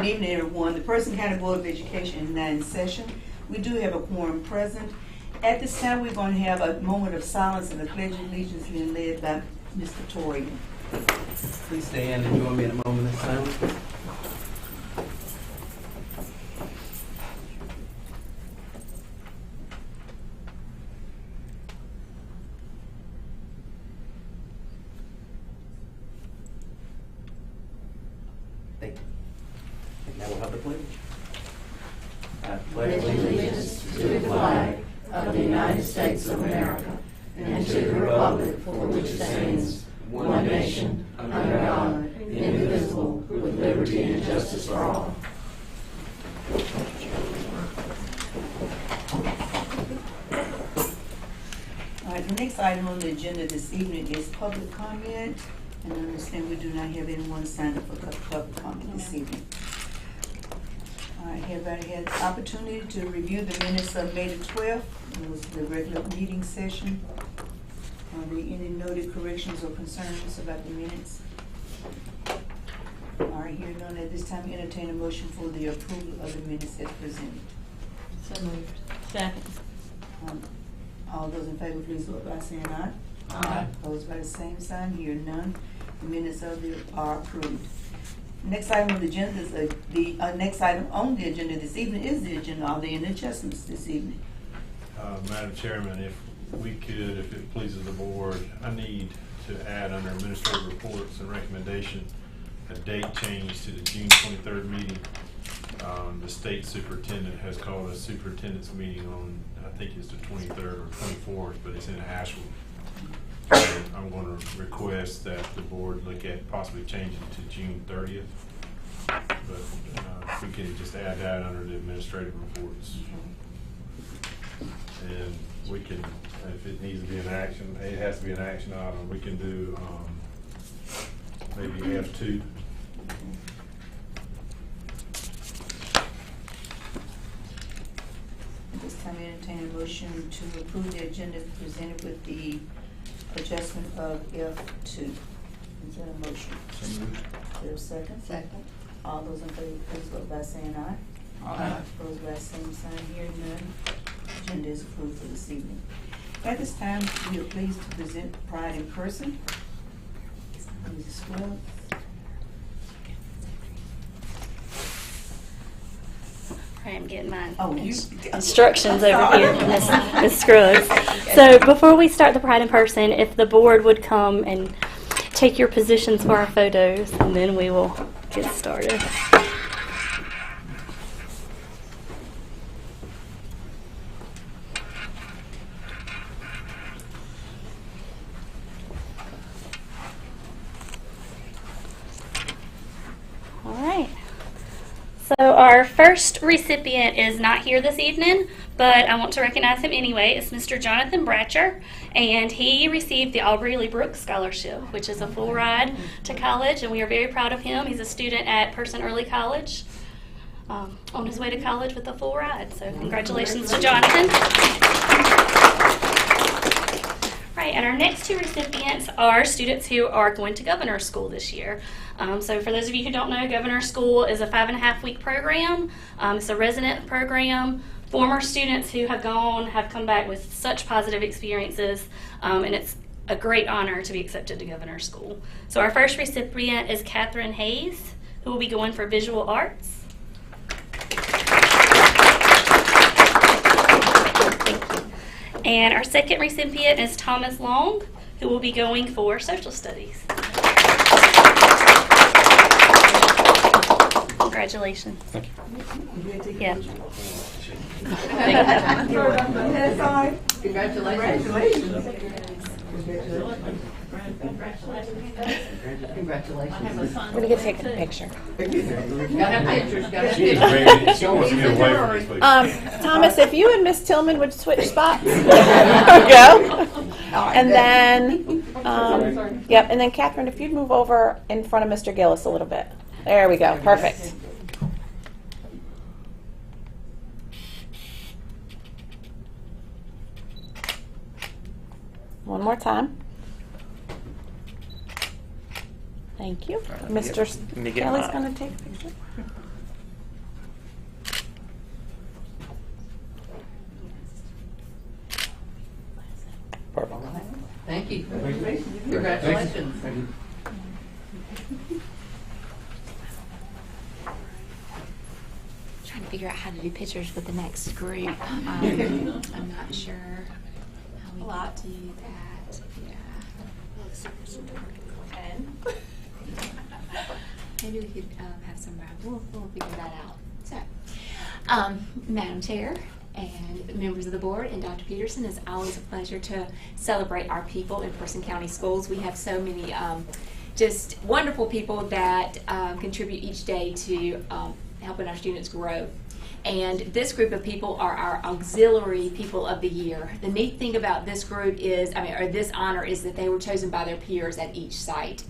Good evening, everyone. The Person County Board of Education is now in session. We do have a quorum present. At this time, we're going to have a moment of silence and the Pledge of Allegiance being led by Mr. Torian. Please stand and join me in a moment of silence. Thank you. Now we'll have the pledge. I pledge allegiance to the flag of the United States of America and to the republic for which it stands, one nation, under God, indivisible, with liberty and justice for all. All right, the next item on the agenda this evening is public comment. And I understand we do not have anyone signed up for public comment this evening. All right, everybody had the opportunity to review the minutes of May the 12th. It was the regular meeting session. Are there any noted corrections or concerns about the minutes? All right, hearing none at this time, entertain a motion for the approval of the minutes as presented. So moved. Second. All those in favor, please vote by saying aye. Aye. Opposed by the same sign, hearing none. The minutes are approved. Next item on the agenda is next item on the agenda this evening is the agenda. Are there any adjustments this evening? Madam Chairman, if we could, if it pleases the board, I need to add under administrative reports and recommendation a date change to the June 23rd meeting. The state superintendent has called a superintendent's meeting on, I think it's the 23rd or 24th, but it's in Asheville. And I'm going to request that the board look at possibly changing it to June 30th. But if we can just add that under the administrative reports. And we can, if it needs to be an action, it has to be an action item, we can do maybe F2. At this time, I entertain a motion to approve the agenda presented with the adjustment of F2. Is that a motion? So moved. Is there a second? Second. All those in favor, please vote by saying aye. Aye. Opposed by the same sign, hearing none. Agenda is approved for this evening. At this time, we are pleased to present Pride in Person. Mrs. Scruggs. I am getting my I'm instructions over sorry. here from Ms. Scruggs. So before we start the Pride in Person, if the board would come and take your positions for our photos, and then we will get started. All right. So our first recipient is not here this evening, but I want to recognize him anyway. It's Mr. Jonathan Bratcher, and he received the Aubrey Lee Brooks Scholarship, which is a full ride to college, and we are very proud of him. He's a student at Person Early College, on his way to college with a full ride. So congratulations to Jonathan. Right, and our next two recipients are students who are going to Governor School this year. So for those of you who don't know, Governor School is a 5.5-week program. It's a resident program. Former students who have come back with such positive experiences, and it's a great honor to be accepted to Governor School. So our first recipient is Catherine Hayes, who will be going for visual arts. And our second recipient is Thomas Long, who will be going for social studies. Congratulations. Thank you. Yeah. Congratulations. We're going to take a picture. She wants to get away from these people. Thomas, if you and Miss Tillman would switch spots. There we go. And then, yep, and then Catherine, if you'd move over in front of Mr. Gillis a little bit. There we go. Perfect. One more time. Thank you. Mr. Let me get Kelly's mine. going to take a picture. Congratulations. Thank you. Trying to figure out how to do pictures with the next group. I'm not sure how we do that. Yeah. And maybe we could have some. We'll figure that out. So, Madam Chair and members of the board and Dr. Peterson, it's always a pleasure to celebrate our people in Person County Schools. We have so many just wonderful people that contribute each day to helping our students grow. And this group of people are our auxiliary people of the year. The neat thing about this group is, or this honor is that they were chosen by their peers at each site.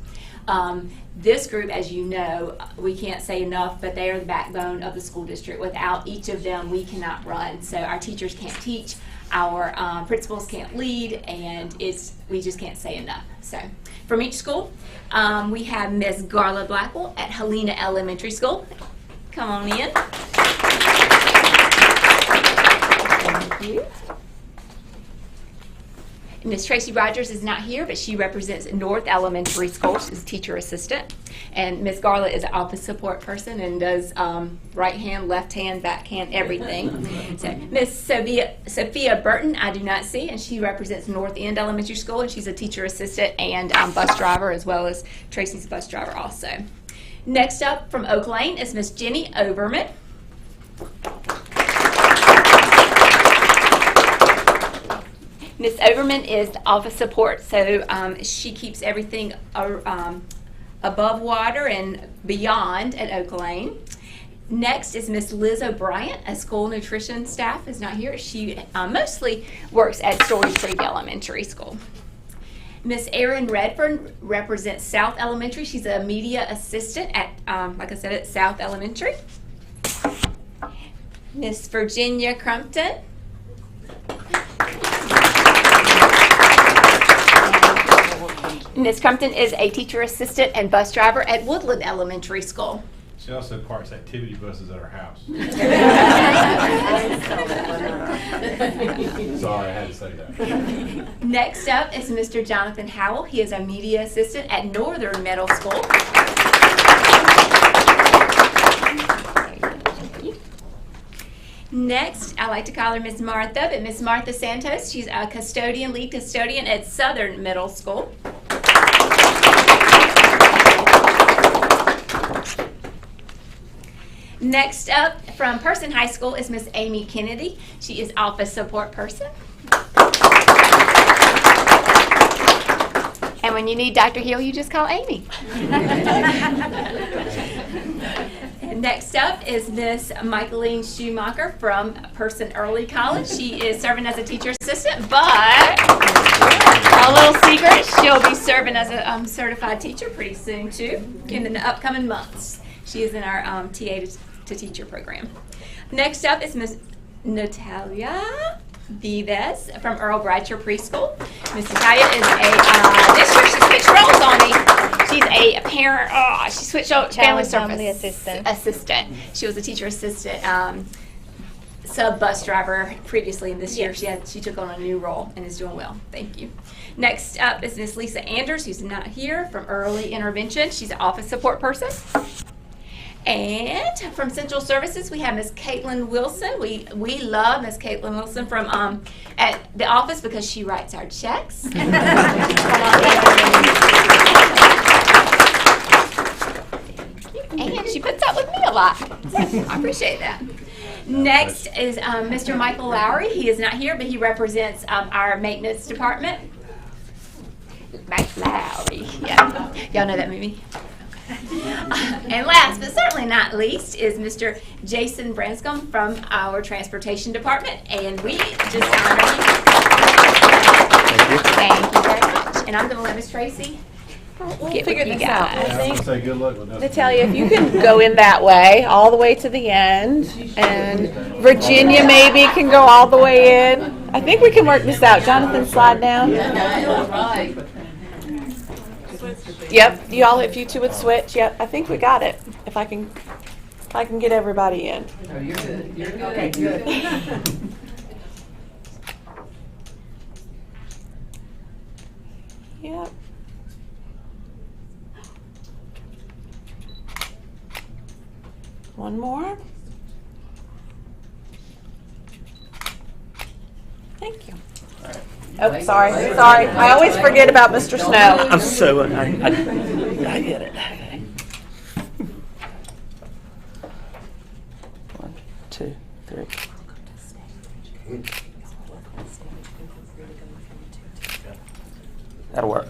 This group, as you know, we can't say enough, but they are the backbone of the school district. Without each of them, we cannot run. So our teachers can't teach, our principals can't lead, and we just can't say enough. So from each school, we have Ms. Garla Blackwell at Helena Elementary School. Come on in. Thank you. Ms. Tracy Rogers is not here, but she represents North Elementary School. She's a teacher assistant. And Ms. Garla is an office support person and does right hand, left hand, back hand, everything. So Ms. Sophia Burton, I do not see, and she represents North End Elementary School, and she's a teacher assistant and bus driver, as well as Tracy's bus driver also. Next up from Oak Lane is Miss Jenny Oberman. Miss Oberman is the office support, so she keeps everything above water and beyond at Oak Lane. Next is Miss Liz O'Brien, a school nutrition staff, is not here. She mostly works at Story Creek Elementary School. Miss Erin Redford represents South Elementary. She's a media assistant at, like I said, at South Elementary. Miss Virginia Crumpton. Miss Crumpton is a teacher assistant and bus driver at Woodland Elementary School. She also parks activity buses at our house. Sorry, I had to say that. Next up is Mr. Jonathan Howell. He is a media assistant at Northern Middle School. Next, I like to call her Miss Martha, but Miss Martha Santos. She's a custodian, lead custodian at Southern Middle School. Next up from Person High School is Miss Amy Kennedy. She is office support person. And when you need Dr. Hill, you just call Amy. And next up is Miss Michaeline Schumacher from Person Early College. She is serving as a teacher assistant, but a little secret, she'll be serving as a certified teacher pretty soon too, in the upcoming months. She is in our TA to teacher program. Next up is Miss Natalia Vives from Earl Bradshaw Preschool. Miss Natalia is this year she switched roles on me. She's a parent, she switched out family service assistant. She was a teacher assistant, sub-bus driver previously, and this year she took on a new role and is doing well. Thank you. Next up is Miss Lisa Anders, who's not here, from Early Intervention. She's an office support person. And from Central Services, we have Miss Caitlin Wilson. We love Miss Caitlin Wilson from at the office because she writes our checks. And she puts up with me a lot. I appreciate that. Next is Mr. Michael Lowry. He is not here, but he represents our maintenance department. Mike Lowry. Yeah. Y'all know that movie? And last but certainly not least is Mr. Jason Branscombe from our transportation department, and we just honor you. Thank you very much. And I'm going to let Miss Tracy get figure with you this out. guys. I was gonna say good luck with that. Natalia, if you can go in that way, all the way to the end, and Virginia maybe can go all the way in. I think we can work this out. Jonathan, slide down. Right. Yep, if you two would switch, yep, I think we got it. If I can get everybody in. Oh, you're good. You're good. Okay, good. Yep. One more. Thank you. Oh, sorry. I always forget about Mr. Snow. I'm so, I get it. Okay. 1, 2, 3. That'll work.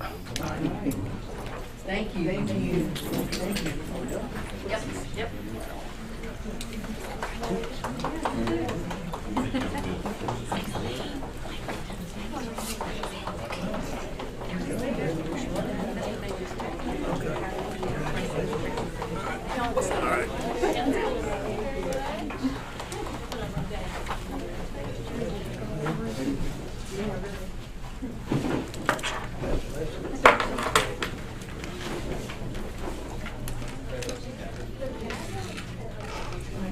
Thank you. Thank you. Thank you. Yep.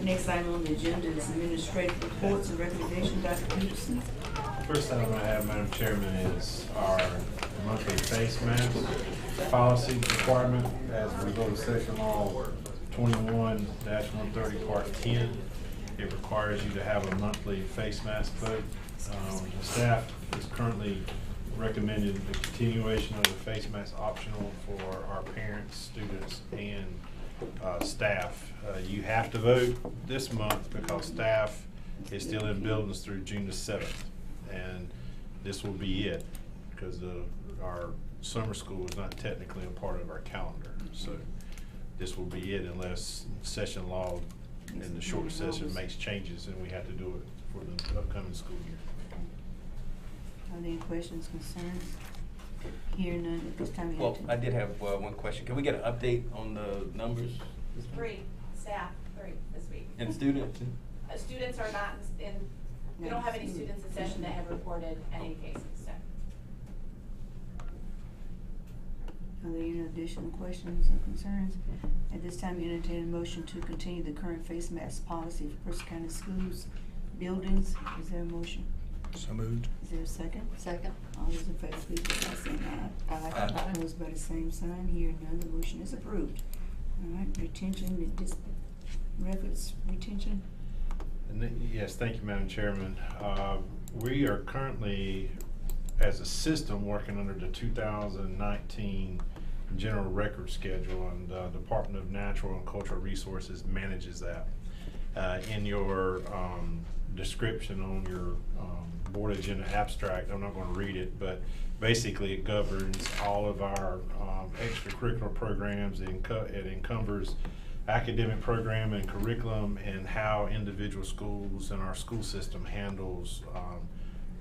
Next item on the agenda is administrative reports and recommendations. Dr. Peterson. First item I have, Madam Chairman, is our monthly face mask policy requirement as we go to Section Law 21-130, Part 10. It requires you to have a monthly face mask vote. The staff is currently recommending the continuation of the face mask optional for our parents, students, and staff. You have to vote this month because staff is still in buildings through June the 7th. And this will be it because our summer school is not technically a part of our calendar. So this will be it unless session law in the short session makes changes and we have to do it for the upcoming school year. Are there any questions, concerns? Hearing none at this time. Well, I did have one question. Can we get an update on the numbers? 3 staff, 3 this week. And students? Students are not in, we don't have any students in session that have reported any cases, so. Are there any additional questions or concerns? At this time, you entertain a motion to continue the current face mask policy for Percy County Schools buildings. Is there a motion? So moved. Is there a second? Second. All those in favor, please vote by saying aye. Aye. Opposed by the same sign. Hearing none, the motion is approved. All right, retention and records retention. Yes, thank you, Madam Chairman. We are currently, as a system, working under the 2019 General Record Schedule, and the Department of Natural and Cultural Resources manages that. In your description on your board agenda abstract, I'm not going to read it, but basically it governs all of our extracurricular programs. It encumbers academic program and curriculum and how individual schools and our school system handles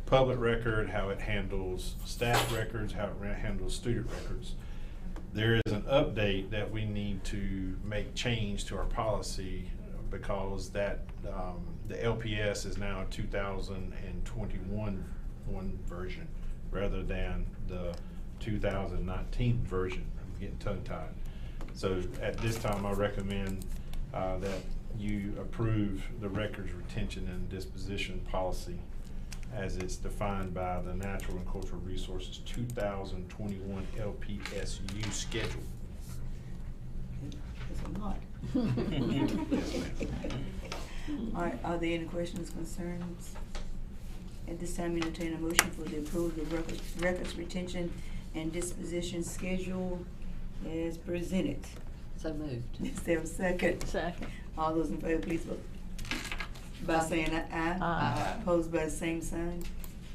public record, how it handles staff records, how it handles student records. There is an update that we need to make change to our policy because that the LPS is now a 2021 version rather than the 2019 version. I'm getting tongue-tied. So at this time, I recommend that you approve the records retention and disposition policy as it's defined by the Natural and Cultural Resources 2021 LPSU schedule. That's a lot. All right, are there any questions, concerns? At this time, entertain a motion for the approval of the records retention and disposition schedule as presented. So moved. Is there a second? Second. All those in favor, please vote by saying aye. Aye. Opposed by the same sign.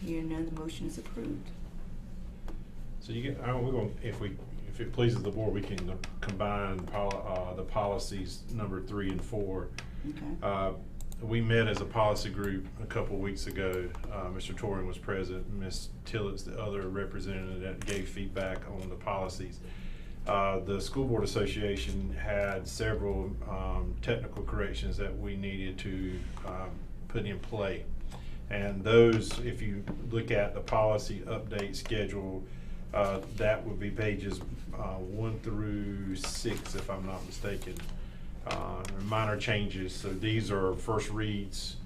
Hearing none, the motion is approved. So you get, we're going, if it pleases the board, we can combine the policies number 3 and 4. Okay. We met as a policy group a couple weeks ago. Mr. Toring was present. Ms. Tillett's the other representative that gave feedback on the policies. The School Board Association had several technical corrections that we needed to put in play. And those, if you look at the policy update schedule, that would be pages 1 through 6, if I'm not mistaken. Minor changes. So these are first reads,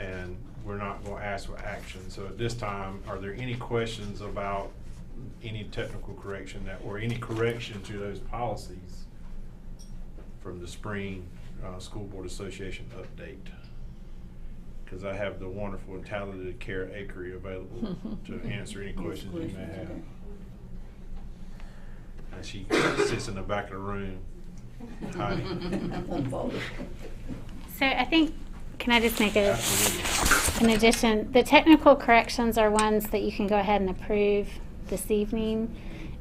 and we're not going to ask for action. So at this time, are there any questions about any technical correction or any correction to those policies from the spring School Board Association update. Because I have the wonderful and talented Kara Akery available to answer any questions you may have. And she sits in the back of the room hiding. So I think, can I just make Absolutely. an addition? The technical corrections are ones that you can go ahead and approve this evening,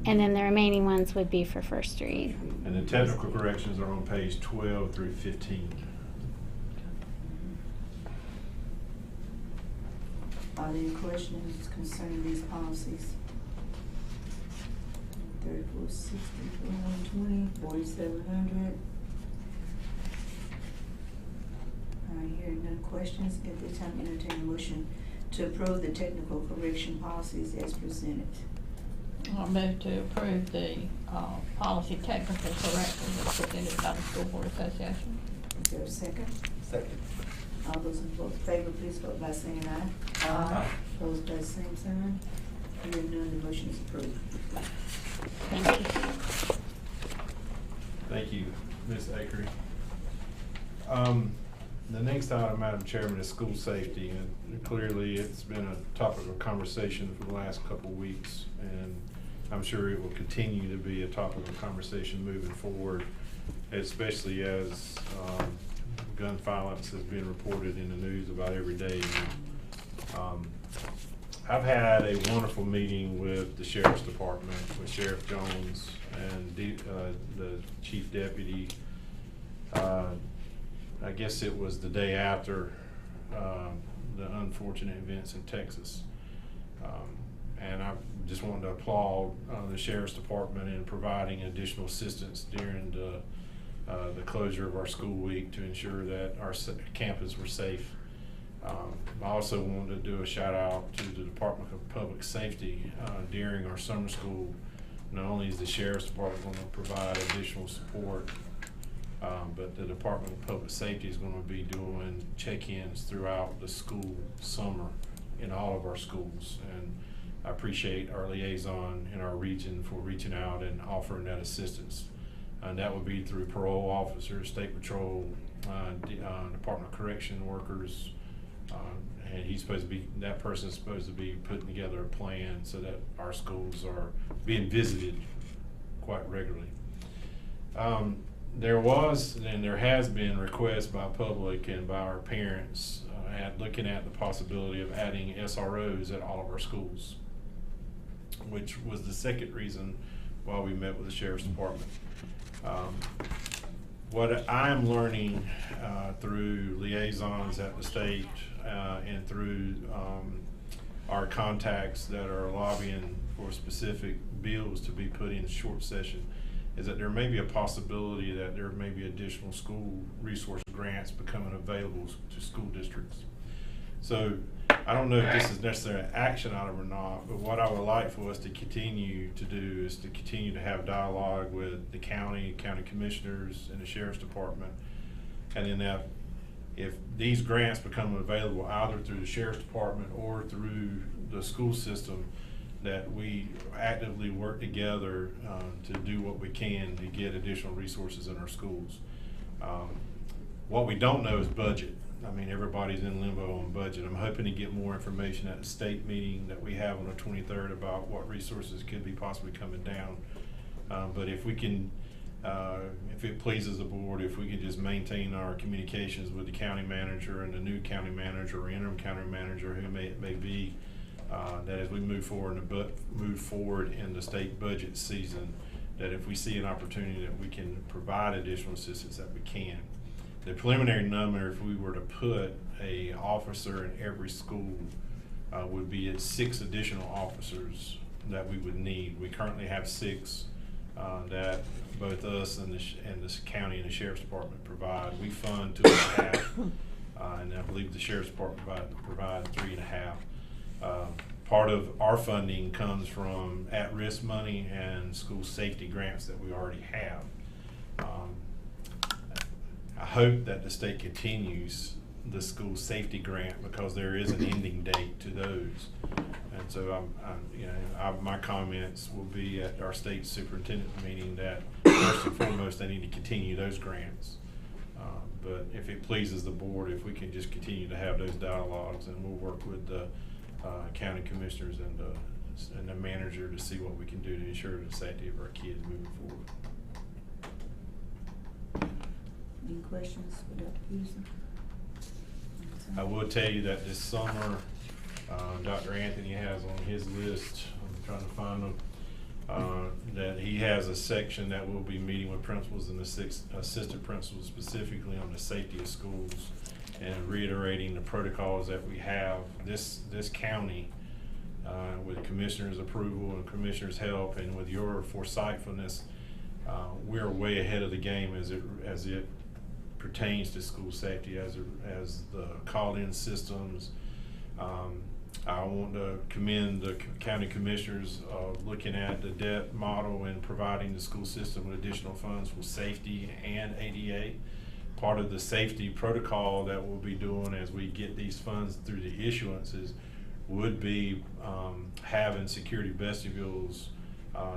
and then the remaining ones would be for first read. And the technical corrections are on page 12 through 15. Are there any questions concerning these policies? 3460, 4120, 4700. All right, hearing none questions, at this time entertain a motion to approve the technical correction policies as presented. I'll move to approve the policy technical corrections as presented by the School Board Association. Is there a second? Second. All those in favor, please vote by saying aye. Aye. Opposed by the same sign. Hearing none, the motion is approved. Thank you. Thank you, Ms. Akery. The next item, Madam Chairman, is school safety, and clearly it's been a topic of conversation for the last couple of weeks, and I'm sure it will continue to be a topic of conversation moving forward, especially as gun violence has been reported in the news about every day. I've had a wonderful meeting with the Sheriff's Department, with Sheriff Jones and the Chief Deputy. I guess it was the day after the unfortunate events in Texas. And I just wanted to applaud the Sheriff's Department in providing additional assistance during the closure of our school week to ensure that our campus were safe. I also wanted to do a shout out to the Department of Public Safety during our summer school. Not only is the Sheriff's Department going to provide additional support, but the Department of Public Safety is going to be doing check-ins throughout the school summer in all of our schools. And I appreciate our liaison in our region for reaching out and offering that assistance. And that would be through parole officers, state patrol, Department of Correction workers, and that person's supposed to be putting together a plan so that our schools are being visited quite regularly. There was and there has been requests by public and by our parents looking at the possibility of adding SROs at all of our schools, which was the second reason why we met with the Sheriff's Department. What I'm learning through liaisons at the state and through our contacts that are lobbying for specific bills to be put in short session is that there may be a possibility that there may be additional school resource grants becoming available to school districts. So I don't know if this is necessarily an action item or not, but what I would like for us to continue to do is to continue to have dialogue with the county commissioners, and the Sheriff's Department. And then if these grants become available either through the Sheriff's Department or through the school system, that we actively work together to do what we can to get additional resources in our schools. What we don't know is budget. I mean, everybody's in limbo on budget. I'm hoping to get more information at the state meeting that we have on the 23rd about what resources could be possibly coming down. But if we can, if it pleases the board, if we can just maintain our communications with the county manager and the new county manager or interim county manager, who it may be, that as we move forward in the state budget season, that if we see an opportunity that we can provide additional assistance, that we can. The preliminary number, if we were to put a officer in every school, would be at 6 additional officers that we would need. We currently have 6 that both us and the county and the Sheriff's Department provide. We fund 2.5, and I believe the Sheriff's Department provide 3.5. Part of our funding comes from at-risk money and school safety grants that we already have. I hope that the state continues the school safety grant because there is an ending date to those. And so my comments will be at our state superintendent meeting that first and foremost they need to continue those grants. But if it pleases the board, if we can just continue to have those dialogues, and we'll work with the county commissioners and the manager to see what we can do to ensure the safety of our kids moving forward. Any questions for Dr. Peterson? I will tell you that this summer, Dr. Anthony has on his list, I'm trying to find them, that he has a section that will be meeting with principals and assistant principals specifically on the safety of schools and reiterating the protocols that we have. This county, with commissioners' approval and commissioners' help and with your foresightfulness, we're way ahead of the game as it pertains to school safety, as the call-in systems. I want to commend the county commissioners looking at the debt model and providing the school system with additional funds for safety and ADA. Part of the safety protocol that we'll be doing as we get these funds through the issuances would be having security vestibules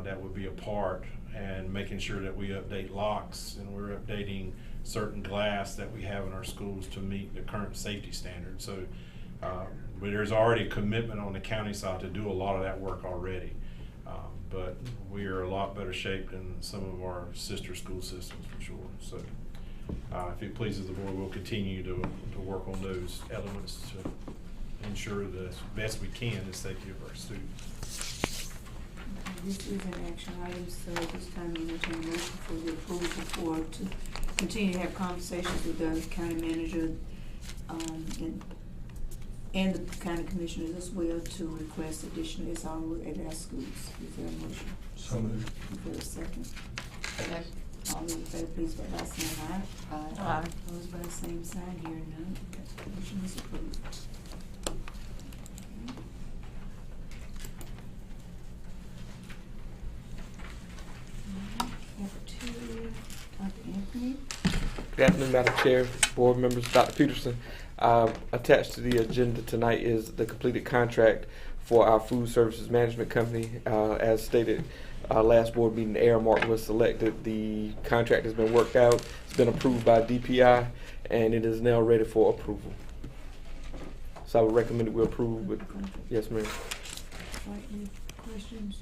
that would be a part, and making sure that we update locks and we're updating certain glass that we have in our schools to meet the current safety standards. So but there's already a commitment on the county side to do a lot of that work already. But we are a lot better shape than some of our sister school systems for sure. So if it pleases the board, we'll continue to work on those elements to ensure the best we can the safety of our students. This is an action item, so this time you entertain a motion for the approval for to continue to have conversations with the county manager and the county commissioners as well to request additional SRO at our schools. Is there a motion? So moved. Is there a second? All those in favor, please vote by saying aye. Aye. Opposed by the same sign, hearing none. That motion is approved. Cafeteria, Dr. Anthony. Good afternoon, Madam Chair, board members, Dr. Peterson. Attached to the agenda tonight is the completed contract for our food services management company. As stated, last board meeting, Aramark was selected. The contract has been worked out. It's been approved by DPI, and it is now ready for approval. So I would recommend that we approve with, yes, ma'am. All right, any questions?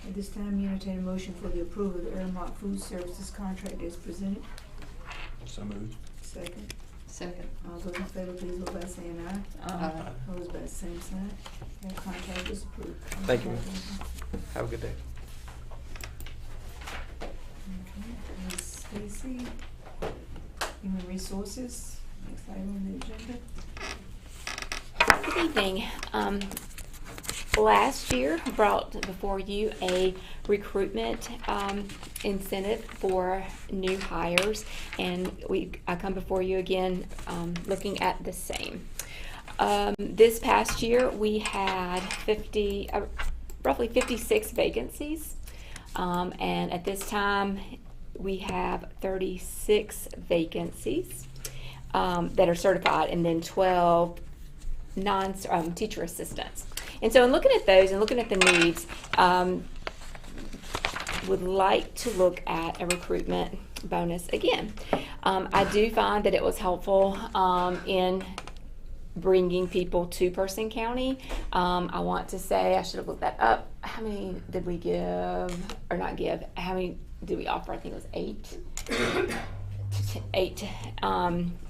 At this time, you entertain a motion for the approval of the Airmark Food Services contract as presented. So moved. Second. Second. All those in favor, please vote by saying aye. Aye. Opposed by the same sign. That contract is approved. Thank you, ma'am. Have a good day. Okay, Ms. Stacy, Human Resources, next item on the agenda. Good evening. Last year brought before you a recruitment incentive for new hires, and I come before you again looking at the same. This past year we had roughly 56 vacancies, and at this time we have 36 vacancies that are certified, and then 12 non-teacher assistants. And so in looking at those and looking at the needs, would like to look at a recruitment bonus again. I do find that it was helpful in bringing people to Person County. I want to say, I should have looked that up. How many did we give, or not give, how many did we offer? I think it was 8. 8.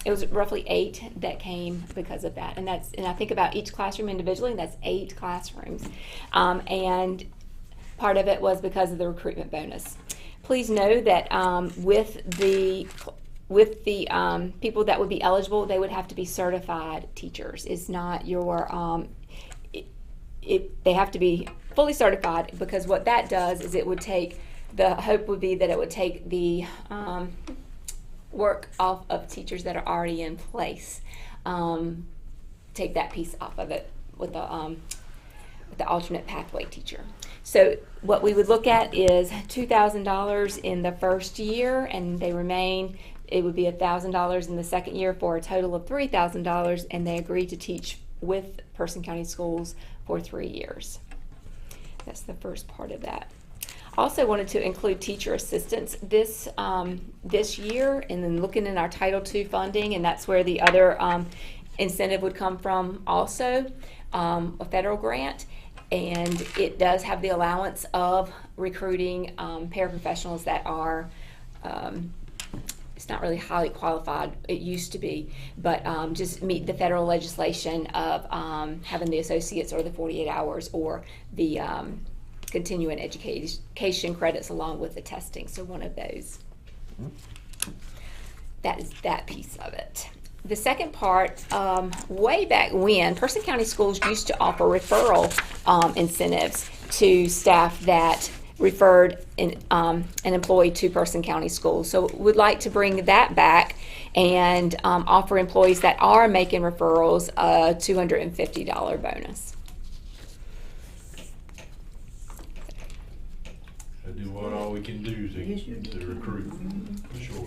It was roughly 8 that came because of that, and I think about each classroom individually, and that's 8 classrooms, and part of it was because of the recruitment bonus. Please know that with the people that would be eligible, they would have to be certified teachers. It's not your they have to be fully certified, because what that does is it would take, the hope would be that it would take the work off of teachers that are already in place. Take that piece off of it with the alternate pathway teacher. So what we would look at is $2,000 in the first year, and they remain. It would be $1,000 in the second year for a total of $3,000, and they agree to teach with Person County Schools for 3 years. That's the first part of that. also wanted to include teacher assistants this year, and then looking in our Title II funding, and that's where the other incentive would come from also, a federal grant. And it does have the allowance of recruiting paraprofessionals that are, it's not really highly qualified, it used to be, but just meet the federal legislation of having the associates or the 48 hours or the continuing education credits along with the testing. So one of those. That is that piece of it. The second part, way back when, Person County Schools used to offer referral incentives to staff that referred an employee to Person County Schools. So we'd like to bring that back and offer employees that are making referrals a $250 bonus. To do what all we can do to recruit, for sure.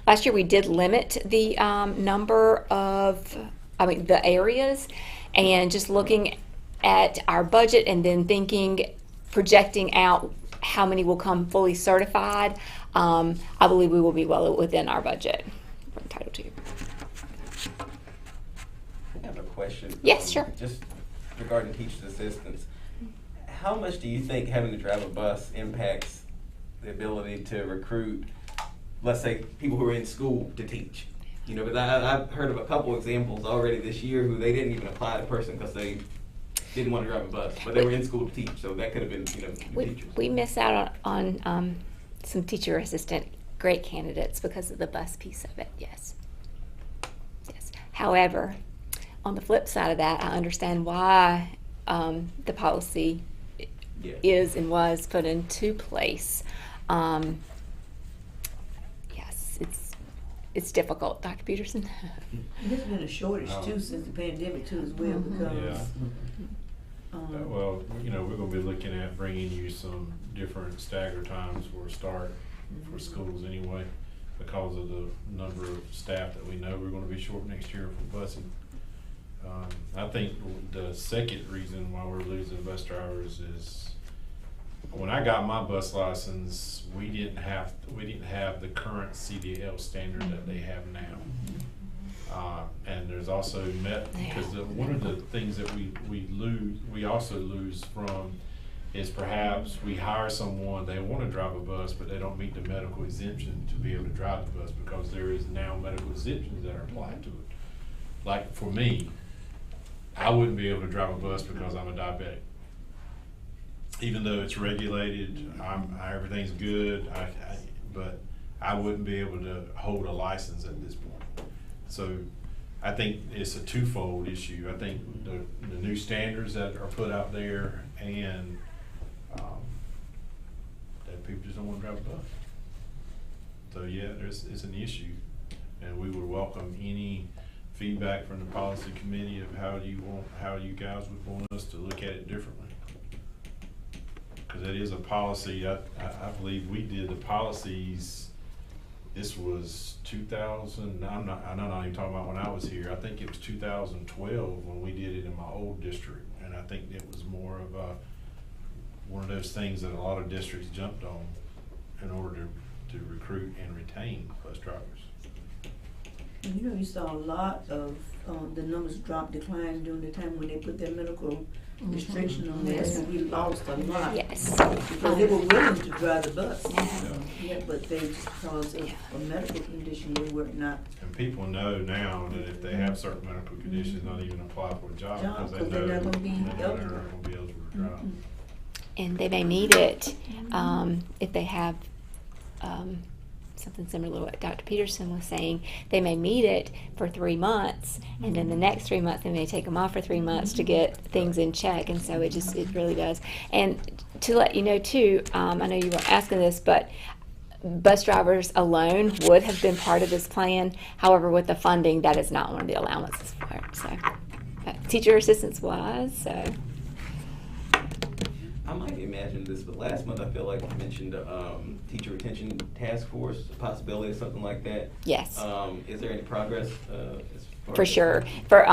Last year we did limit the number of, the areas, and just looking at our budget and then projecting out how many will come fully certified, I believe we will be well within our budget for Title II. I have a question. Yes, sure. Just regarding teachers' assistants, how much do you think having to drive a bus impacts the ability to recruit, let's say, people who are in school to teach? You know, because I've heard of a couple examples already this year who they didn't even apply to Person because they didn't want to drive a bus, but they were in school to teach, so that could have been, teachers. We miss out on some teacher assistant great candidates because of the bus piece of it, yes. Yes. However, on the flip side of that, I understand why the policy is and was put into place. Yes, it's difficult, Dr. Peterson. There's been a shortage too since the pandemic too as well, because Well, we're going to be looking at bringing you some different stagger times for a start for schools anyway, because of the number of staff that we know we're going to be short next year for busing. I think the second reason why we're losing bus drivers is when I got my bus license, we didn't have the current CDL standard that they have now. And there's also because one of the things that we also lose from is perhaps we hire someone, they want to drive a bus, but they don't meet the medical exemption to be able to drive the bus, because there is now medical exemptions that are applied to it. Like for me, I wouldn't be able to drive a bus because I'm a diabetic. Even though it's regulated, everything's good, but I wouldn't be able to hold a license at this point. So I think it's a twofold issue. I think the new standards that are put out there, and that people just don't want to drive a bus. So yeah, it's an issue, and we would welcome any feedback from the policy committee of how you guys would want us to look at it differently. Because it is a policy. I believe we did the policies. This was 2000. I'm not even talking about when I was here. I think it was 2012 when we did it in my old district, and I think it was more of one of those things that a lot of districts jumped on in order to recruit and retain bus drivers. And you saw a lot of the numbers decline during the time when they put that medical restriction on there, and we lost a lot. Yes. Because they were willing to drive the bus. Yeah, but they just because of a medical condition, they were not. And people know now that if they have certain medical conditions, not even apply for a job because they know they're not going to be they're eligible. not going to be eligible to drive. And they may need it if they have something similar to what Dr. Peterson was saying. They may need it for 3 months, and then the next 3 months they may take them off for 3 months to get things in check, and so it really does. And to let you know too, I know you weren't asking this, but bus drivers alone would have been part of this plan. However, with the funding, that is not one of the allowances for it. So, teacher assistants was so. I might imagine this, but last month I feel like you mentioned teacher retention task force, a possibility of something like that. Yes. Is there any progress? As far For as sure. For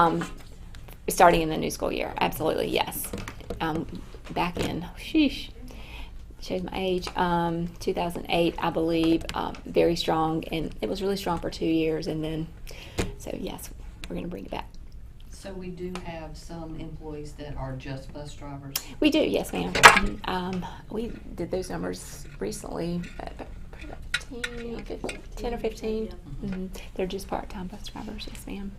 starting in the new school year, absolutely, yes. back in, sheesh, shows my age, 2008, I believe, very strong, and it was really strong for 2 years, and then, so yes, we're going to bring it back. So we do have some employees that are just bus drivers? We do, yes, ma'am. We did those numbers recently, 10 or 15. They're just part-time bus drivers, yes, ma'am.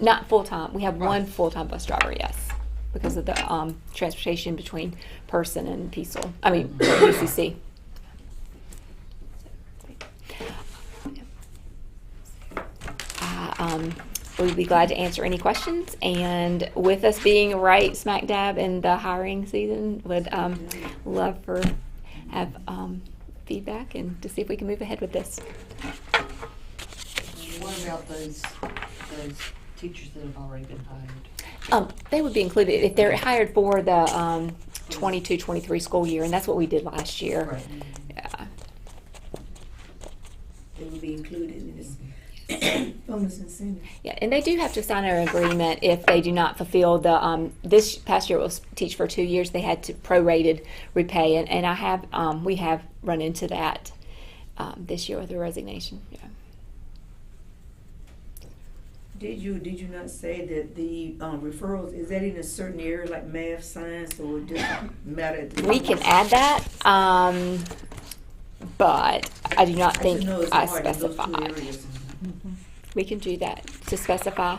Not full-time. We have one full-time bus driver, yes, because of the transportation between Person and Peaceful. I mean, UCC. We'd be glad to answer any questions, and with us being right smack dab in the hiring season, would love for have feedback and to see if we can move ahead with this. What about those teachers that have already been hired? They would be included if they're hired for the 22-23 school year, and that's what we did last year. Right. Yeah. They will be included in this bonus incentive. Yeah, and they do have to sign an agreement if they do not fulfill the, this past year was teach for 2 years, they had to prorated repay, and I have, we have run into that this year with a resignation. Yeah. Did you not say that the referrals, is that in a certain area like math, science, or it doesn't matter? We can add that, but I do not think I specified. We can do that to specify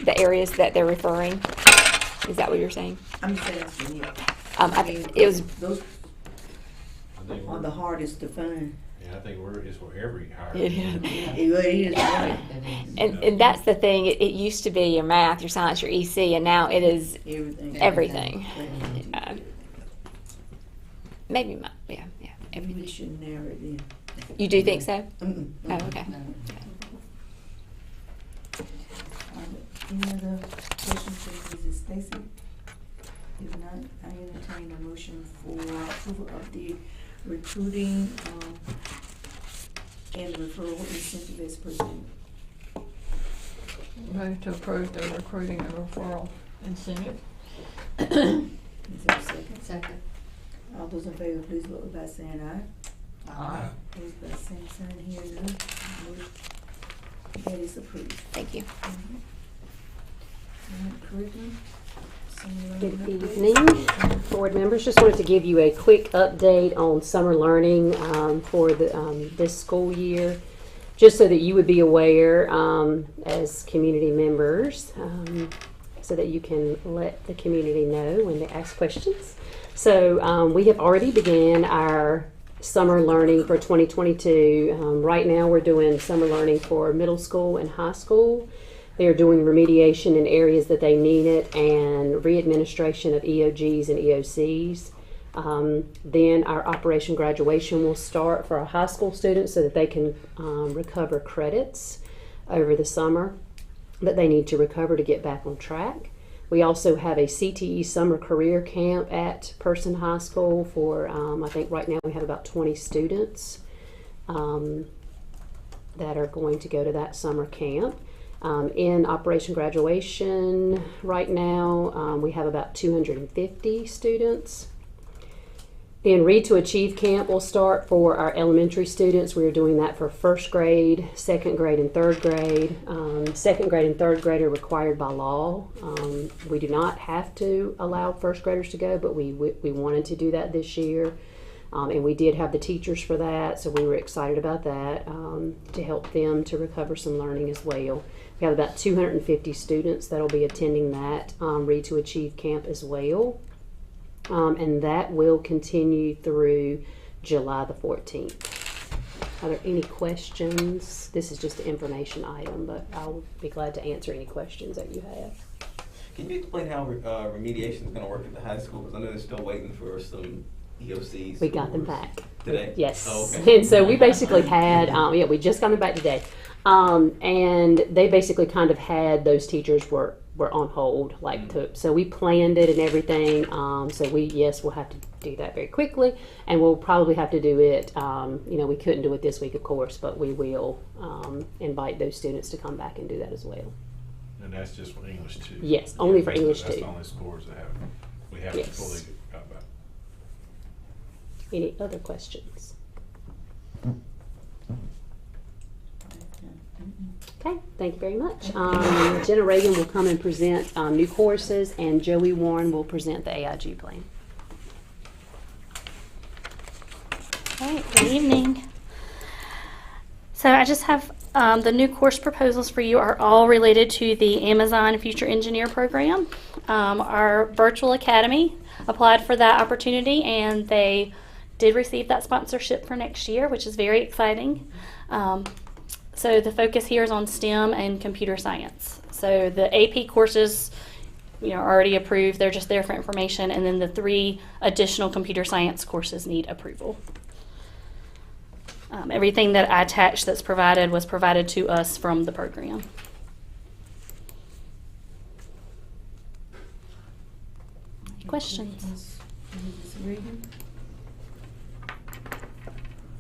the areas that they're referring. Is that what you're saying? I'm just asking you. It was Those I think are the hardest to find. Yeah, I think it's for every hire. Yeah. It is, right? And that's the thing. It used to be your math, your science, your EC, and now it is everything. Maybe Maybe we should narrow it in. You do think so? Mm-mm. Oh, okay. Any other questions for Mrs. Stacy? If not, I entertain a motion for approval of the recruiting and the referral incentive as presented. Move to approve the recruiting and referral incentive. Is there a second? Second. All those in favor, please vote by saying aye. Aye. Opposed by same sign, here none. That is approved. Thank you. Curriculum. Good evening, board members. Just wanted to give you a quick update on summer learning for this school year, just so that you would be aware as community members, so that you can let the community know when they ask questions. So we have already began our summer learning for 2022. Right now we're doing summer learning for middle school and high school. They are doing remediation in areas that they need it and re-administration of EOGs and EOCs. Then our Operation Graduation will start for our high school students so that they can recover credits over the summer that they need to recover to get back on track. We also have a CTE summer career camp at Person High School for, I think right now we have about 20 students that are going to go to that summer camp. In Operation Graduation right now, we have about 250 students. Then Read to Achieve camp will start for our elementary students. We are doing that for first grade, second grade, and third grade. Second grade and third grade are required by law. We do not have to allow first graders to go, but we wanted to do that this year. And we did have the teachers for that, so we were excited about that to help them to recover some learning as well. We have about 250 students that will be attending that Read to Achieve camp as well. And that will continue through July the 14th. Are there any questions? This is just an information item, but I'll be glad to answer any questions that you have. Can you explain how remediation is going to work at the high school? Because I know they're still waiting for some EOCs. We got them back. Today? Yes. Oh, okay. And so we basically had, we just got them back today. And they basically kind of had, those teachers were on hold, so we planned it and everything. So we'll have to do that very quickly, and we'll probably have to do it, we couldn't do it this week, of course, but we will invite those students to come back and do that as well. And that's just for English 2? Yes, only for English That's 2. the only scores that we haven't Yes. fully got Any other questions? Okay, thank you very much. Jenna Reagan will come and present new courses, and Joey Warren will present the AIG plan. All right, good evening. So I just have the new course proposals for you are all related to the Amazon Future Engineer program. Our virtual academy applied for that opportunity, and they did receive that sponsorship for next year, which is very exciting. So the focus here is on STEM and computer science. So the AP courses, are already approved. They're just there for information, and then the 3 additional computer science courses need approval. Everything that I attached that's provided was provided to us from the program. Questions? Mrs. Reagan?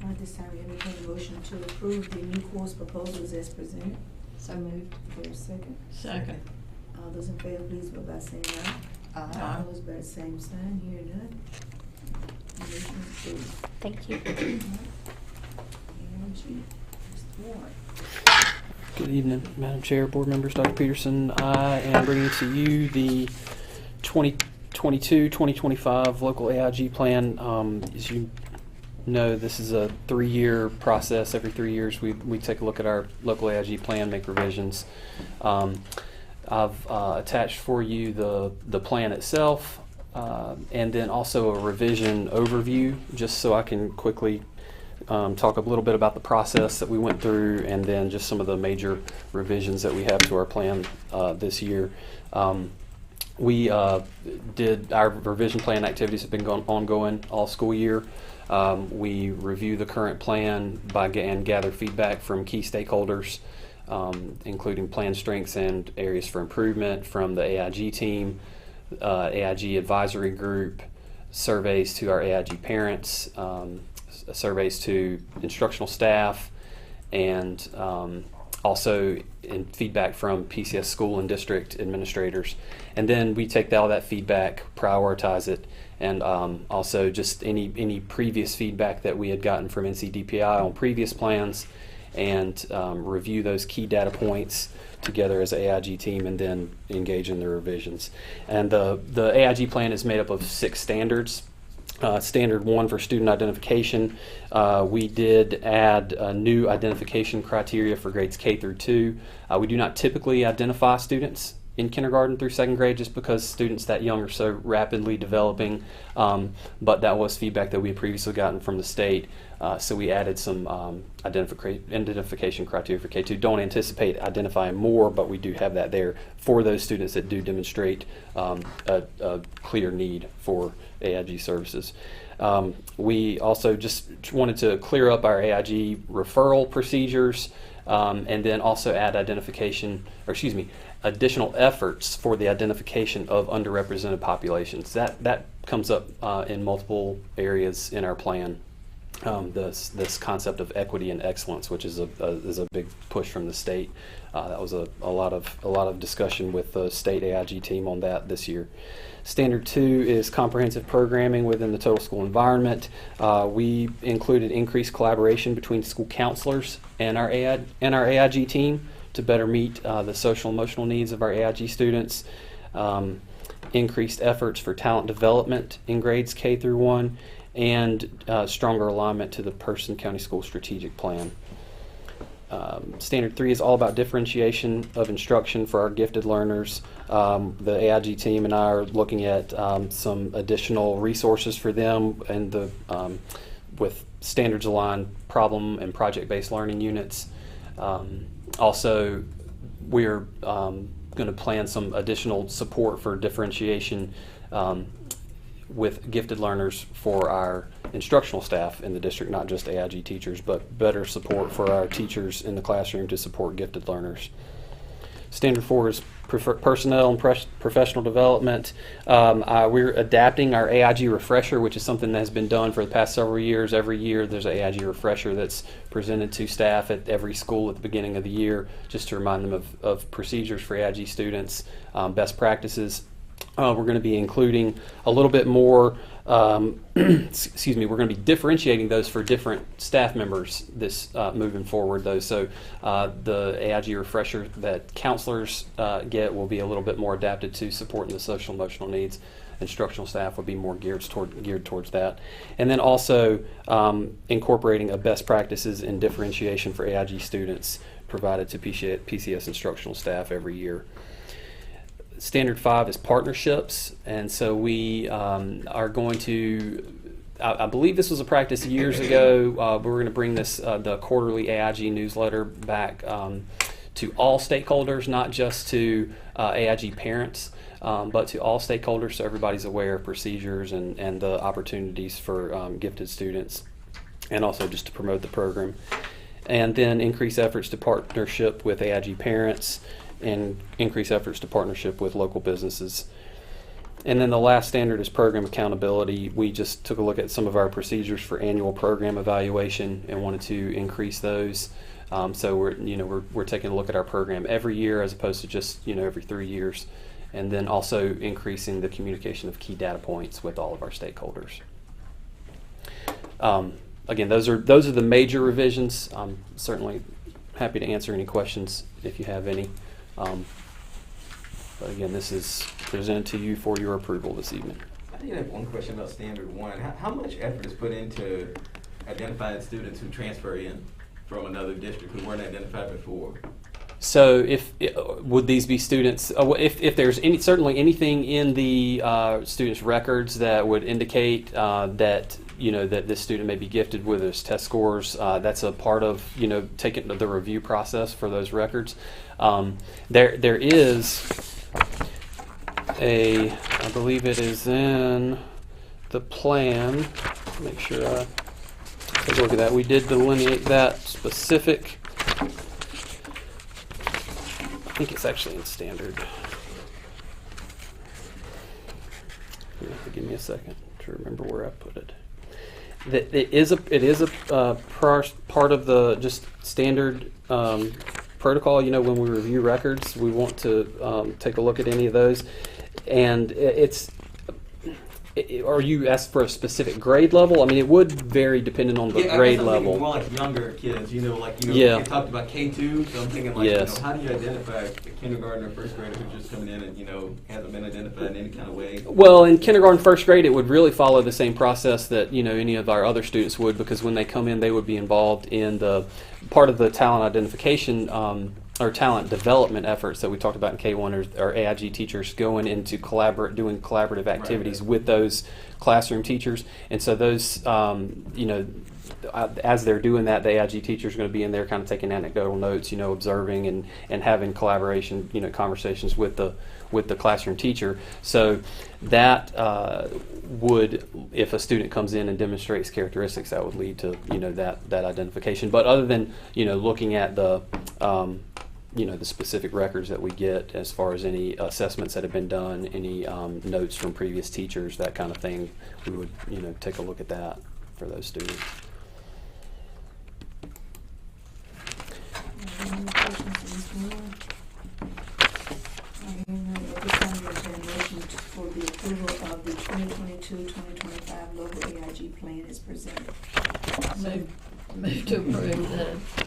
At this time, we entertain a motion to approve the new course proposals as presented. So moved. For a second. Second. All those in favor, please vote by saying aye. Aye. All those by the same sign, here none. Motion is approved. Thank you. Mr. Warren. Good evening, Madam Chair, board members, Dr. Peterson. I am bringing to you the 2022-2025 local AIG plan. As you know, this is a 3-year process. Every 3 years we take a look at our local AIG plan, make revisions. I've attached for you the plan itself and then also a revision overview, just so I can quickly talk a little bit about the process that we went through, and then just some of the major revisions that we have to our plan this year. We did our revision plan activities have been ongoing all school year. We review the current plan and gather feedback from key stakeholders, including plan strengths and areas for improvement from the AIG team, AIG advisory group, surveys to our AIG parents, surveys to instructional staff, and also in feedback from PCS school and district administrators. And then we take all that feedback, prioritize it, and also just any previous feedback that we had gotten from NCDPI on previous plans, and review those key data points together as an AIG team, and then engage in the revisions. And the AIG plan is made up of 6 standards. Standard 1 for student identification. We did add a new identification criteria for grades K through 2. We do not typically identify students in kindergarten through 2nd grade, just because students that young are so rapidly developing, but that was feedback that we had previously gotten from the state, so we added some identification criteria for K2. Don't anticipate identifying more, but we do have that there for those students that do demonstrate a clear need for AIG services. We also just wanted to clear up our AIG referral procedures, and then also add additional efforts for the identification of underrepresented populations. That comes up in multiple areas in our plan. This concept of equity and excellence, which is a big push from the state. That was a lot of discussion with the state AIG team on that this year. Standard 2 is comprehensive programming within the total school environment. We included increased collaboration between school counselors and our AIG team to better meet the social and emotional needs of our AIG students. Increased efforts for talent development in grades K through 1, and stronger alignment to the Person County School Strategic Plan. Standard 3 is all about differentiation of instruction for our gifted learners. The AIG team and I are looking at some additional resources for them, and with standards aligned problem and project-based learning units. Also, we're going to plan some additional support for differentiation with gifted learners for our instructional staff in the district, not just AIG teachers, but better support for our teachers in the classroom to support gifted learners. Standard 4 is personnel and professional development. We're adapting our AIG refresher, which is something that has been done for the past several years. Every year there's an AIG refresher that's presented to staff at every school at the beginning of the year, just to remind them of procedures for AIG students, best practices. We're going to be including a little bit more excuse me, we're going to be differentiating those for different staff members this moving forward, though. So the AIG refresher that counselors get will be a little bit more adapted to supporting the social emotional needs. Instructional staff will be more geared towards that. And then also incorporating a best practices and differentiation for AIG students provided to PCS instructional staff every year. Standard 5 is partnerships, and so we are going to, I believe this was a practice years ago, but we're going to bring this, the quarterly AIG newsletter back to all stakeholders, not just to AIG parents, but to all stakeholders, so everybody's aware of procedures and the opportunities for gifted students, and also just to promote the program. And then increase efforts to partnership with AIG parents, and increase efforts to partnership with local businesses. And then the last standard is program accountability. We just took a look at some of our procedures for annual program evaluation and wanted to increase those. So we're taking a look at our program every year as opposed to just every 3 years, and then also increasing the communication of key data points with all of our stakeholders. Again, those are the major revisions. I'm certainly happy to answer any questions if you have any. But again, this is presented to you for your approval this evening. I did have one question about Standard 1. How much effort is put into identifying students who transfer in from another district who weren't identified before? So, would these be students? If there's certainly anything in the students' records that would indicate that that this student may be gifted with his test scores, that's a part of taking the review process for those records. There is I believe it is in the plan. Make sure I take a look at that. We did delineate that specific. I think it's actually in standard. You have to give me a second to remember where I put it. It is a part of the just standard protocol. When we review records, we want to take a look at any of those, and are you asked for a specific grade level? I mean, it would vary depending on the grade level. More like younger kids, you talked about K2, so I'm thinking yes. How do you identify a kindergarten or first grader who's just coming in and hasn't been identified in any kind of way? Well, in kindergarten, first grade, it would really follow the same process that any of our other students would, because when they come in, they would be involved in the part of the talent identification or talent development efforts that we talked about in K1 are AIG teachers going into doing collaborative activities with those classroom teachers. And so those, as they're doing that, the AIG teachers are going to be in there kind of taking anecdotal notes, observing and having collaboration, conversations with the classroom teacher. So that would, if a student comes in and demonstrates characteristics, that would lead to, that identification. But other than, looking at the specific records that we get as far as any assessments that have been done, any notes from previous teachers, that kind of thing, we would, take a look at that for those students. Any questions for Ms. Moore? At this time, there's a motion for the approval of the 2022-2025 local AIG plan is presented. Move to approve the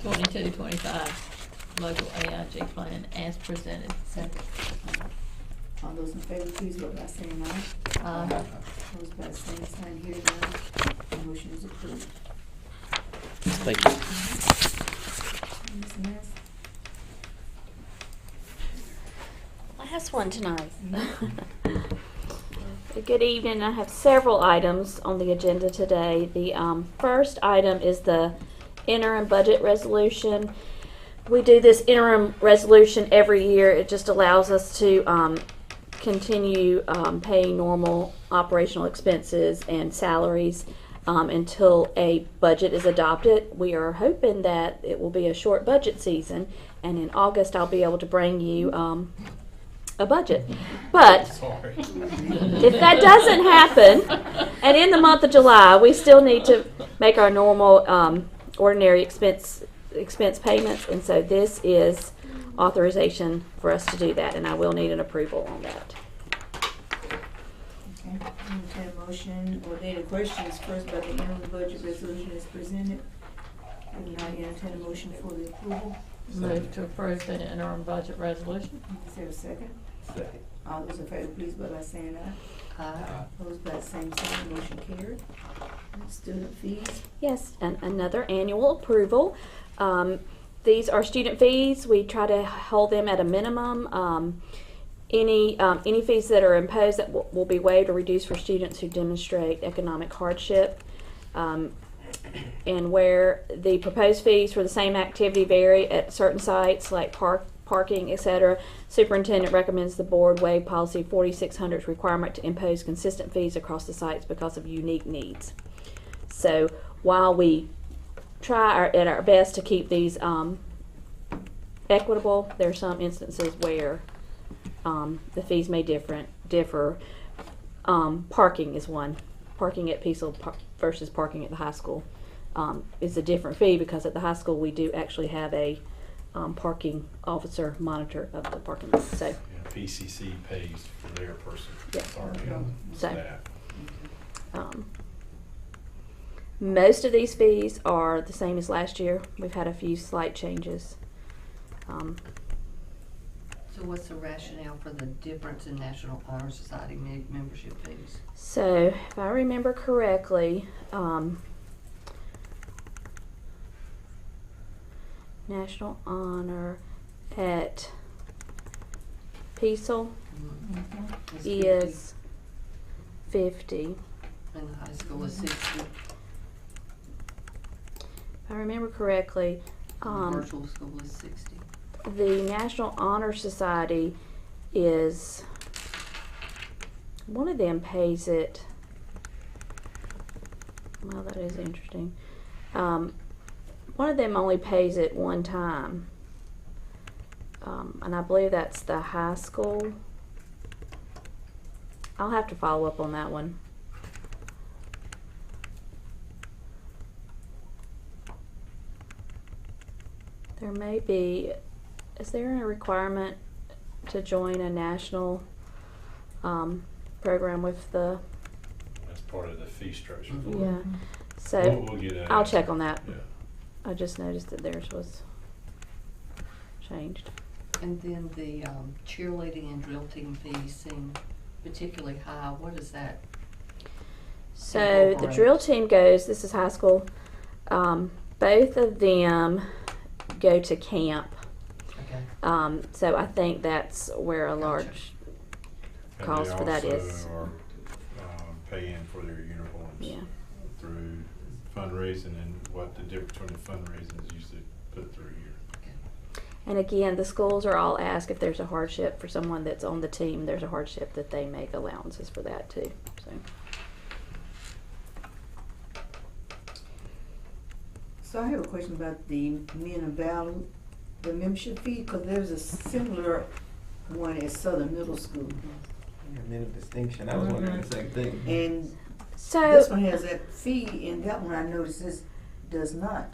22-25 local AIG plan as presented. Second. All those in favor, please vote by saying aye. Aye. Opposed by the same sign, here none. The motion is approved. Thank you. Ms. Ness? Last one tonight. Good evening. I have several items on the agenda today. The first item is the interim budget resolution. We do this interim resolution every year. It just allows us to continue paying normal operational expenses and salaries until a budget is adopted. We are hoping that it will be a short budget season, and in August I'll be able to bring you a budget. But if that doesn't happen, and in the month of July we still need to make our normal ordinary expense payments, and so this is authorization for us to do that, and I will need an approval on that. Okay. Entertain a motion, or any questions first about the interim budget resolution as presented? If not, entertain a motion for the approval. Move to approve the interim budget resolution. Is there a second? Second. All those in favor, please vote by saying aye. Aye. Opposed by the same sign, motion carried. Student fees. Yes, and another annual approval. These are student fees. We try to hold them at a minimum. Any fees that are imposed that will be waived or reduced for students who demonstrate economic hardship. And where the proposed fees for the same activity vary at certain sites like parking, etc., superintendent recommends the board waive policy 4600's requirement to impose consistent fees across the sites because of unique needs. So while we try at our best to keep these equitable, there are some instances where the fees may differ. Parking is one. Parking at Peaceville versus parking at the high school is a different fee because at the high school we do actually have a parking officer monitor of the parking lot. So Yeah, PCC pays for their person. Yeah. Parking So, staff. most of these fees are the same as last year. We've had a few slight changes. So what's the rationale for the difference in National Honor Society membership fees? So, if I remember correctly, National Honor at Peaceville is 50. And the high school is 60. If I remember correctly, And the virtual school is 60. the National Honor Society is, one of them pays it, well, that is interesting. One of them only pays it one time. And I believe that's the high school. I'll have to follow up on that one. There may be, is there a requirement to join a national program with the, That's part of the fee structure. yeah, so We'll get that I'll answer. check on that. Yeah. I just noticed that theirs was changed. And then the cheerleading and drill team fees seem particularly high. What is that? So the Incorporate. drill team goes, this is high school, both of them go to camp. Okay. So I think that's where a Gotcha. large And cost they for that also is. are paying for their uniforms Yeah. through fundraising, and what the difference between the fundraising is usually put through here. And again, the schools are all asked if there's a hardship for someone that's on the team, there's a hardship that they make allowances for that too. So I have a question about the Men of Valor, the membership fee, because there's a similar one at Southern Middle School. Men of distinction. I was wondering the same thing. And So this one has that fee, and that one I noticed this does not.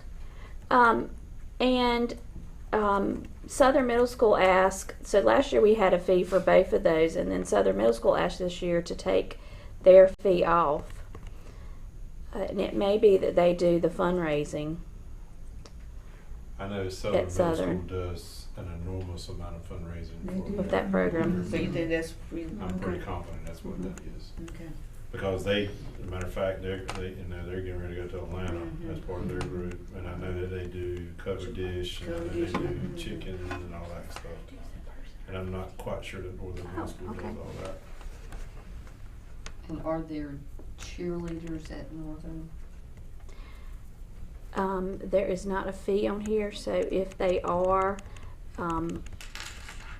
Southern Middle School asked, so last year we had a fee for both of those, and then Southern Middle School asked this year to take their fee off. And it may be that they do the fundraising. I know Southern Middle Southern. School does an enormous amount of fundraising They for do. With that program. So you think that's free? I'm pretty confident that's what that is. Okay. Because they, as a matter of fact, they're getting ready to go to Atlanta Mhm. as part of their group, and I know that they do covered dish, and I know they do chicken and all that stuff. And I'm not quite sure that Northern Middle School does okay. all that. And are there cheerleaders at Northern? There is not a fee on here, so if they are,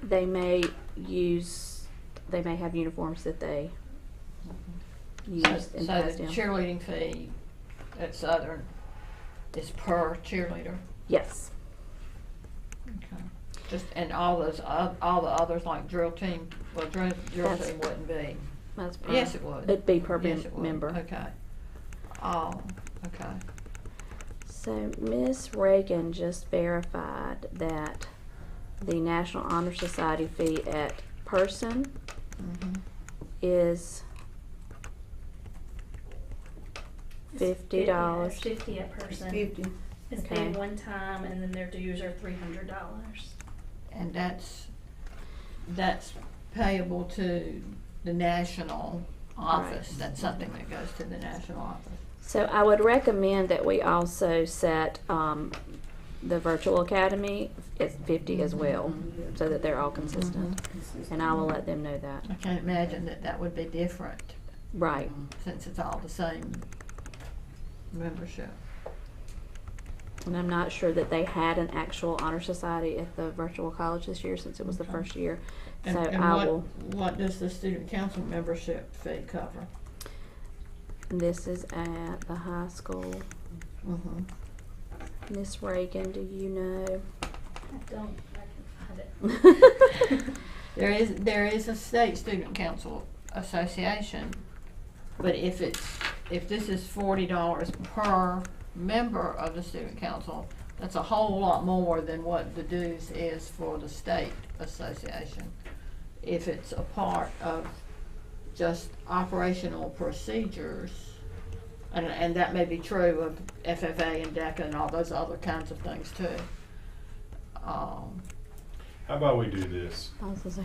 they may have uniforms that they use So and the pass down. cheerleading fee at Southern is per cheerleader? Yes. Okay. Just, and all the others like drill team, well, drill That's- team wouldn't be. That's per, Yes, it would. It'd be per Yes, it would. member. Okay. Oh, okay. So Ms. Reagan just verified that the National Honor Society fee at Person Mhm. is $50. 50 a person. 50. It's Okay. paid one time, and then their dues are $300. And that's payable to the national office. Right. That's something that goes to the national office. So I would recommend that we also set the virtual academy at 50 as well, so that they're all consistent. And I will let them know that. I can't imagine that would be different Right. since it's all the same membership. And I'm not sure that they had an actual honor society at the virtual college this year, since it was the Okay. first year. And, So and I what, will. what does the student council membership fee cover? This is at the high school. Mm-hmm. Miss Reagan, do you know? I don't. I can find it. There is a state student council association, but if this is $40 per member of the student council, that's a whole lot more than what the dues is for the state association. If it's a part of just operational procedures, and that may be true of FFA and DECA and all those other kinds of things too. How about we do this? I was gonna say.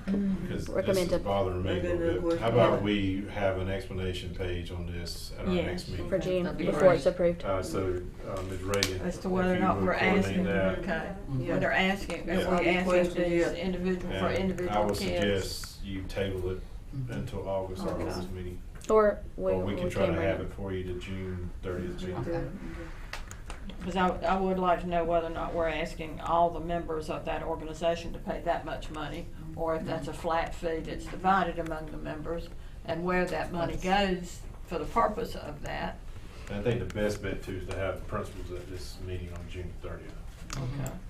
Because this Recommend is to- bothering me a little bit. How about we have an explanation page on this at our Yes. next meeting? For June, That'd be before great. it's approved. So, Ms. Reagan. As to if whether or you not would we're coordinate asking, that. okay, Yeah. when they're asking, if Yeah. we asking Question, these yeah. individual, for And individual I would kids. suggest you table it until August, our Okay. August meeting. Or we can try to bring have it for you to June 30th meeting. Because I would like to know whether or not we're asking all the members of that organization to pay that much money, or if that's a flat fee that's divided among the members, and where that money goes for the purpose of that. And I think the best bet too is to have the principals at this meeting on June 30th.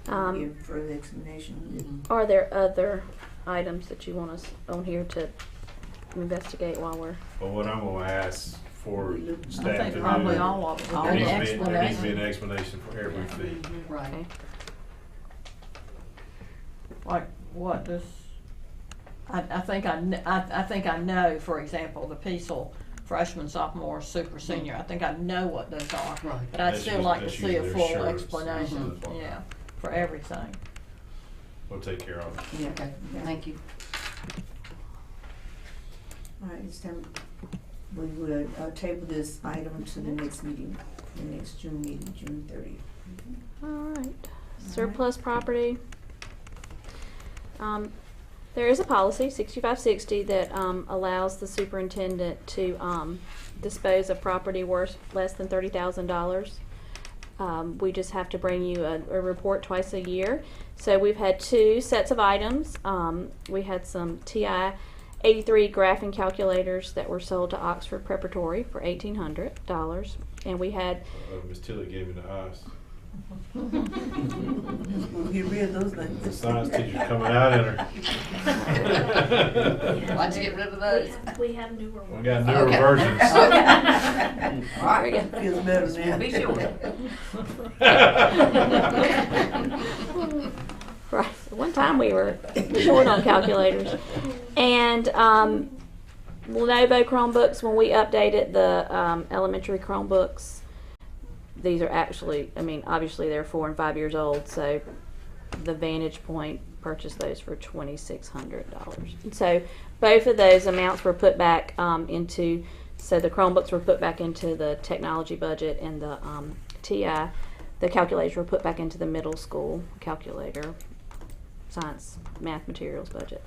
Okay. Give further explanation. Are there other items that you want us on here to investigate while we're? But what I'm gonna ask for I staff to think do. probably all of it, There an needs to be explanation. an explanation for every fee. Right. Like, what does, I think I know, for example, the PESOL freshman, sophomore, super senior, I think I know what those are. Right. But I'd That's still usually- like to that's see a usually full their shirts. explanation, Mhm. yeah, for everything. We'll take care of it. Yeah, okay, thank you. All right, it's time, we will table this item to the next meeting, the next June meeting, June 30th. All right. Surplus property. There is a policy, 6560, that allows the superintendent to dispose of property worth less than $30,000. We just have to bring you a report twice a year. So we've had two sets of items. We had some TI 83 graphing calculators that were sold to Oxford Preparatory for $1,800, and we had Ms. Tilly gave me the eyes. We'll get rid of those The things. science teacher's coming out in her. Why'd you get rid of those? We have newer We ones. got newer Okay. versions. All right, feels better now. Be sure. right. One time we were short on calculators, and Lenovo Chromebooks. When we updated the elementary Chromebooks, these are actually, I mean, obviously they're 4 and 5 years old. So the Vantage Point purchased those for $2,600. So both of those amounts were put back into. So the Chromebooks were put back into the technology budget, and the TI, the calculators were put back into the middle school calculator, science, math materials budget.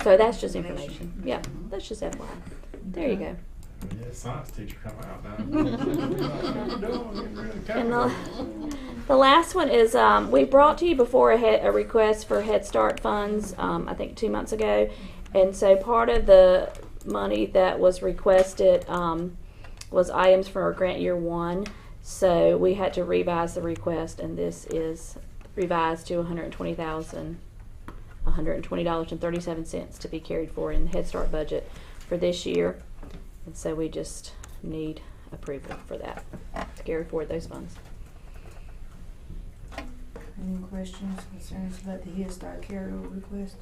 So that's just information. Yeah, that's just FYI. There you go. Yeah, science teacher come out now. And the last one is we brought to you before a request for Head Start funds, I think 2 months ago. And so part of the money that was requested was items for grant year 1. So we had to revise the request, and this is revised to $120.37 to be carried forward in the Head Start budget for this year. And so we just need approval for that, to carry forward those funds. Any questions, concerns about the Head Start carryover request?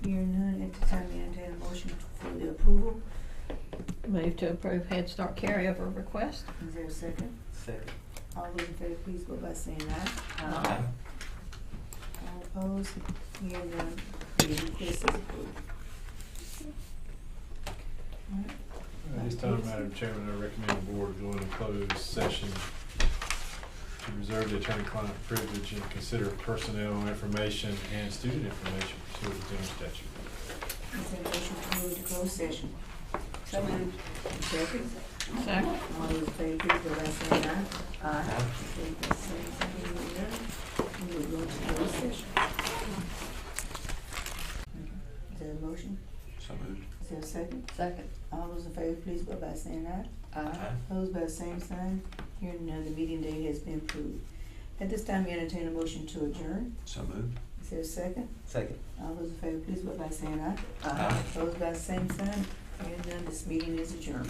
Hearing none, at the time, you entertain a motion Move to approve Head Start carryover request. Is there a second? Second. All those in favor, please vote by saying aye. Aye. All opposed? Hearing none, the request is approved. All right. At this time, Madam Chairman, I recommend the board go into closed session to reserve the attorney-client privilege and consider personnel information and student information pursuant to general statute. Is there a motion to move to closed session? So moved. Second? Second. All those in favor, please vote by saying aye. Aye. Vote by saying aye. We will go to closed session. Is there a motion? So moved. Is there a second? Second. All those in favor, please vote by saying aye. Aye. Opposed by the same sign. Hearing none, the meeting date has been approved. At this time, we entertain a motion to adjourn. So moved. Is there a second? Second. All those in favor, please vote by saying aye. Aye. Opposed by the same sign. Hearing none, this meeting is adjourned.